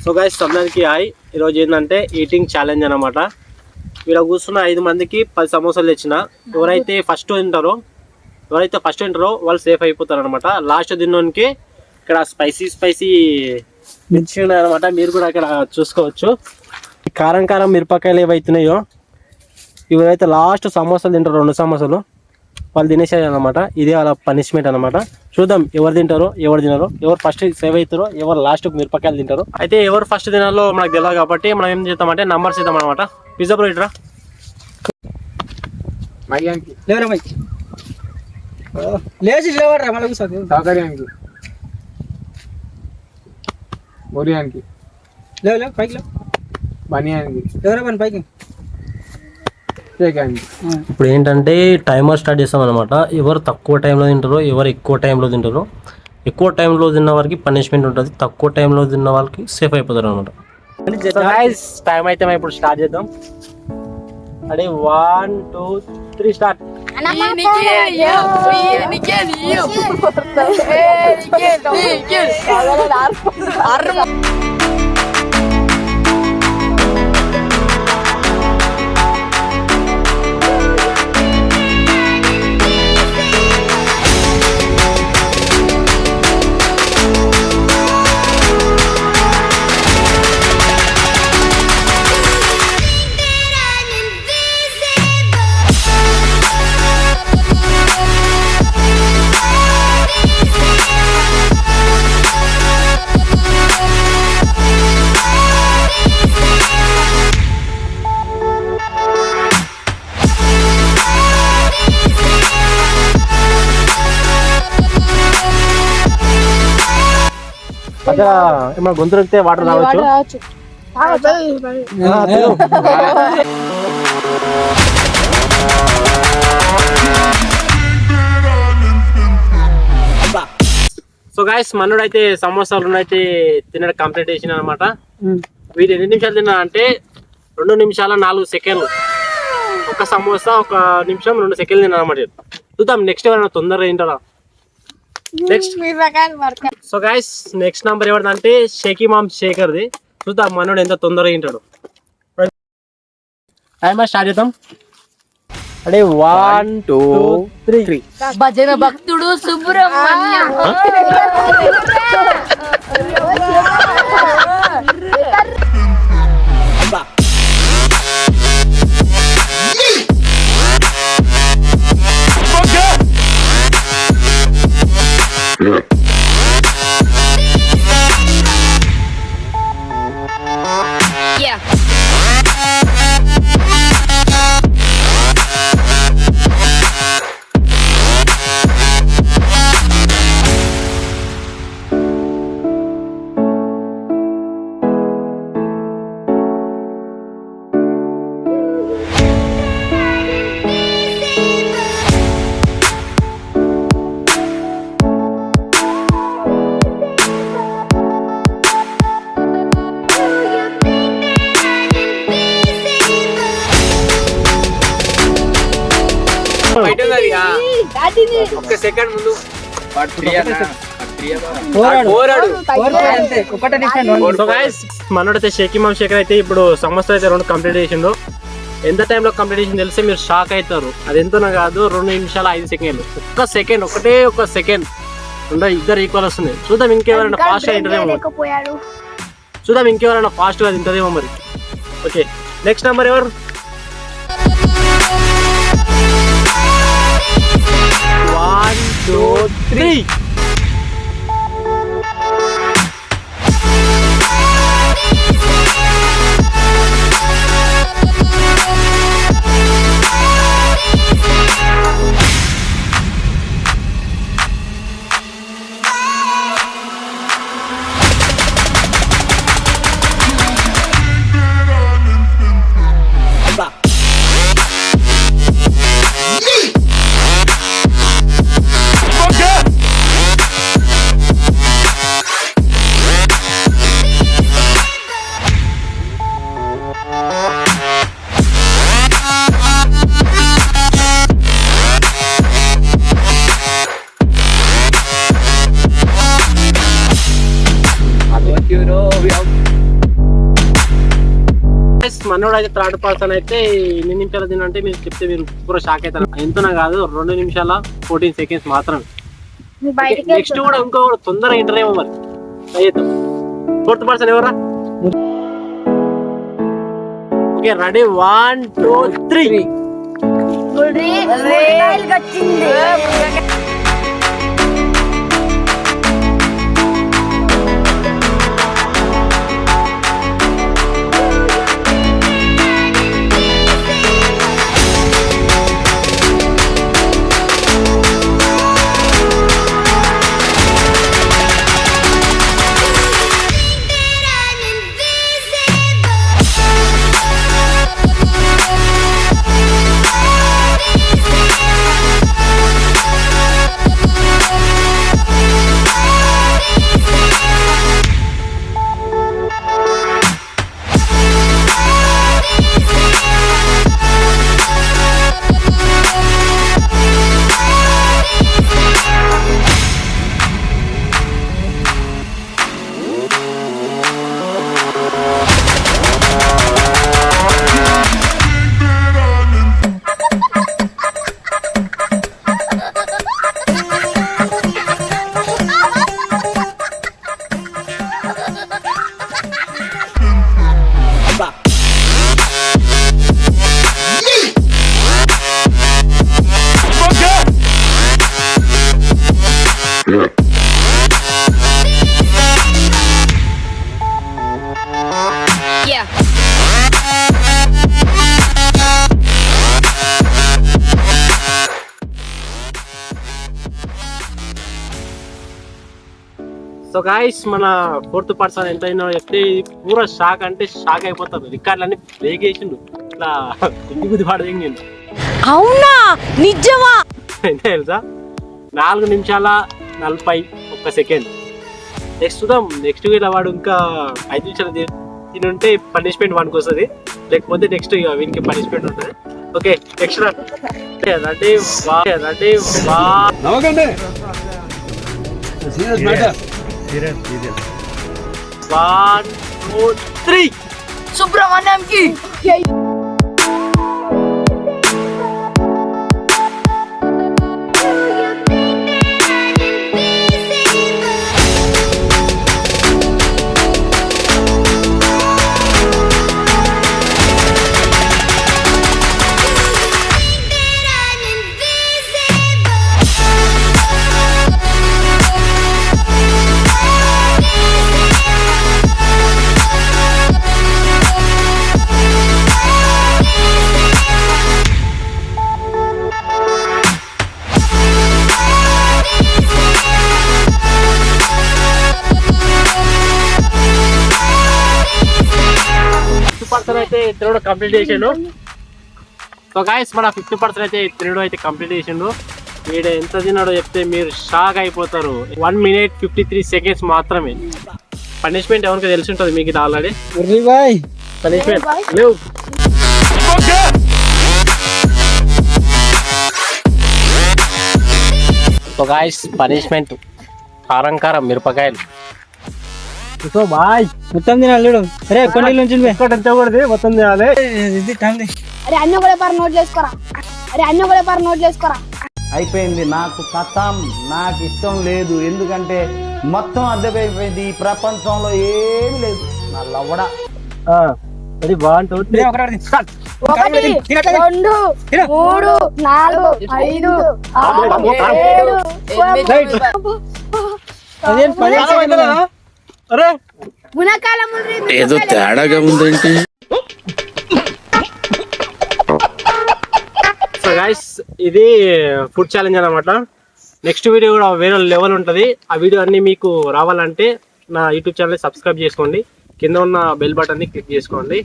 So guys అందరికి hi. ఈరోజు ఏంటంటే ఈటింగ్ ఛాలెంజ్ అనమాట. ఇక్కడ కూర్చున్న 5 మందికి 10 సమోసాలు తెచ్చిన. ఎవరైతే ఫస్ట్ తింటారో వాళ్ళు సేఫ్ అయిపోతారు అనమాట. లాస్ట్ తిన్నోనికి ఇక్కడ స్పైసీ మిర్చి అనమాట. మీరు కూడా ఇక్కడ చూసుకోవచ్చు. కారం మిరపకాయలు ఏవైతున్నాయో ఎవరైతే లాస్ట్ సమోసాలు తింటారో 2 సమోసాలు వాళ్ళు తినేసేది అనమాట. ఇదే వాళ్ళ పనిష్మెంట్ అనమాట. చూద్దాం ఎవరు తింటారో ఎవరు తినారో, ఎవరు ఫస్ట్ సేవ్ అవుతారో, ఎవరు లాస్ట్ మిరపకాయలు తింటారో. అయితే ఎవరు ఫస్ట్ తినాలో మనకు తెలియదు కాబట్టి మనం ఏం చేద్దామంటే నంబర్స్ ఇద్దాం అనమాట. పిజ్జా బ్రో ఇట్రా. లేచి లేవరా మళ్ళీ సౌకర్యానికి బొరియానికి లేవు పైకి లేవు బనియానికి ఎవరా పని పైకి. ఇప్పుడు ఏంటంటే టైమర్ స్టార్ట్ చేస్తాం అనమాట. ఎవరు తక్కువ టైంలో తింటారో, ఎవరు ఎక్కువ టైంలో తింటారో, ఎక్కువ టైంలో తిన్న వారికి పనిష్మెంట్ ఉంటుంది, తక్కువ టైంలో తిన్న వాళ్ళకి సేఫ్ అయిపోతారు అనమాట. టైం అయితే మనం ఇప్పుడు స్టార్ట్ చేద్దాం. అదే 1 2 3 స్టార్ట్. ఏమన్నా గొంతు నొక్కితే వాటర్ తాగొచ్చు. సో గాయస్ మనోడు అయితే సమోసాలు అయితే తినడం కంప్లీట్ చేసిన అనమాట. వీరు ఎన్ని నిమిషాలు తిన్నా అంటే 2 నిమిషాల 4 సెకండ్లు. ఒక సమోసా 1 నిమిషం 2 సెకండ్లు తిన్నా అనమాట. చూద్దాం నెక్స్ట్ ఎవరైనా తొందరగా తింటారా. Next so guys next number ఎవరిదంటే షేకీ మామ్ శేఖర్ది. చూద్దాం మనోడు ఎంత తొందరగా తింటాడు. టైమర్ స్టార్ట్ చేద్దాం. అదే 1 2 3 భజన భక్తుడు సుబ్రహ్మణ్యం. ఒక్క సెకండ్ ముందు మనోడైతే షేకీ మామ్ శేఖర్ అయితే ఇప్పుడు సమస్య అయితే 2 కంప్లీట్ చేసిండు. ఎంత టైంలో కంప్లీట్ చేసింది తెలిస్తే మీరు షాక్ అవుతారు. అది ఎంతనో కాదు 2 నిమిషాల 5 సెకండ్లు. ఒక్క సెకండ్ ఇద్దరు ఈక్వల్ వస్తుంది. చూద్దాం ఇంకెవరైనా ఫాస్ట్ గా తింటారేమో మరి. ఓకే నెక్స్ట్ నెంబర్ ఎవరు. 1 2 3 5 మనోడు అయితే థర్డ్ పర్సన్ అయితే ఎన్ని నిమిషాలు తినంటే మీరు చెప్తే మీరు పూర షాక్ అవుతారు. ఎంతనా కాదు 2 నిమిషాల 14 సెకండ్స్ మాత్రమే. నెక్స్ట్ కూడా ఇంకో తొందరగా ఎంటర్ ఏమో మరి అయితే 4th పర్సన్ ఎవరా? Okay ready 1 2 3. సో గాయస్ మన 4th పర్సన్ ఎంత అయినా చెప్తే పూరా షాక్ అంటే షాక్ అయిపోతారు. రికార్డులన్నీ బ్రేక్ చేసిండు ఇట్లా గుద్ది పాడదేం నేను. అవునా నిజమా? ఎంత తెలుసా 4 నిమిషాల 41 సెకండ్. నెక్స్ట్ చూద్దాం. నెక్స్ట్ ఇలా వాడు ఇంకా 5 నిమిషాలు తినుంటే పనిష్మెంట్ వానికి వస్తుంది, లేకపోతే నెక్స్ట్ ఇక వీనికి పనిష్మెంట్ ఉంటుంది. ఓకే నెక్స్ట్ అంటే One, two, three. సుబ్రహ్మణ్యం కి అయితే తినడం కంప్లీట్ చేసిండు. సో గాయస్ మన 50% అయితే తినడం అయితే కంప్లీట్ చేసిండు. వీడ ఎంత తిన్నాడో చెప్తే మీరు షాక్ అయిపోతారు. 1 minute 53 seconds మాత్రమే. పనిష్మెంట్ ఎవరికి తెలిసి ఉంటుంది మీకు ఇది ఆల్రెడీ. పనిష్మెంట్ లేవు. సో గాయస్ పనిష్మెంట్ కారం మిరపకాయలు. సో బాయ్ మొత్తం తినాలి. అరే కొన్ని నుంచి మొత్తం తినాలి. అరే అన్న కూడా నోట్ చేసుకోరా. అయిపోయింది నాకు కథం. నాకు ఇష్టం లేదు, ఎందుకంటే మొత్తం అర్థమైపోయింది. ఈ ప్రపంచంలో ఏమి లేదు. నా లవడ 1 2 3 1 2 3 4 5 6 7 అరే ఏదో తేడాగా ఉందేంటి? సో గైస్ ఇది ఫుడ్ ఛాలెంజ్ అన్నమాట. నెక్స్ట్ వీడియో కూడా వేరే లెవెల్ ఉంటుంది. ఆ వీడియో అన్ని మీకు రావాలంటే నా యూట్యూబ్ ఛానల్ సబ్స్క్రైబ్ చేసుకోండి. కింద ఉన్న బెల్ బటన్ని క్లిక్ చేసుకోండి.